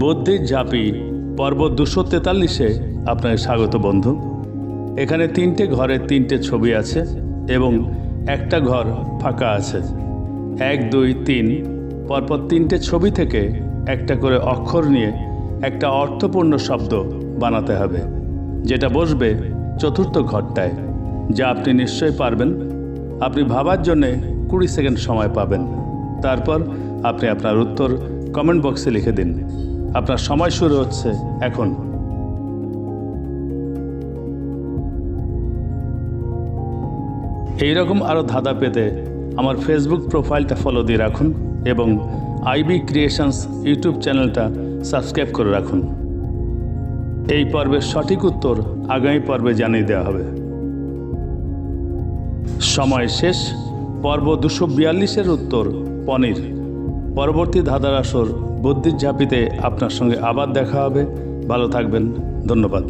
বুদ্ধির ঝাঁপি পর্ব 243-এ আপনাকে স্বাগত বন্ধু। এখানে 3টে ঘরের 3টে ছবি আছে এবং একটা ঘর ফাঁকা আছে। 1, 2, 3 পরপর 3টে ছবি থেকে একটা করে অক্ষর নিয়ে একটা অর্থপূর্ণ শব্দ বানাতে হবে, যেটা বসবে চতুর্থ ঘরটায়, যা আপনি নিশ্চয়ই পারবেন। আপনি ভাবার জন্যে 20 সেকেন্ড সময় পাবেন। তারপর আপনি আপনার উত্তর কমেন্ট বক্সে লিখে দিন। আপনার সময় শুরু হচ্ছে এখন। এইরকম আরও ধাঁধা পেতে আমার ফেসবুক প্রোফাইলটা ফলো দিয়ে রাখুন এবং আইবি ক্রিয়েশনস ইউটিউব চ্যানেলটা সাবস্ক্রাইব করে রাখুন। এই পর্বের সঠিক উত্তর আগামী পর্বে জানিয়ে দেওয়া হবে। সময় শেষ। পর্ব 242-এর উত্তর পনির। পরবর্তী ধাঁধার আসর বুদ্ধির ঝাঁপিতে আপনার সঙ্গে আবার দেখা হবে। ভালো থাকবেন। ধন্যবাদ।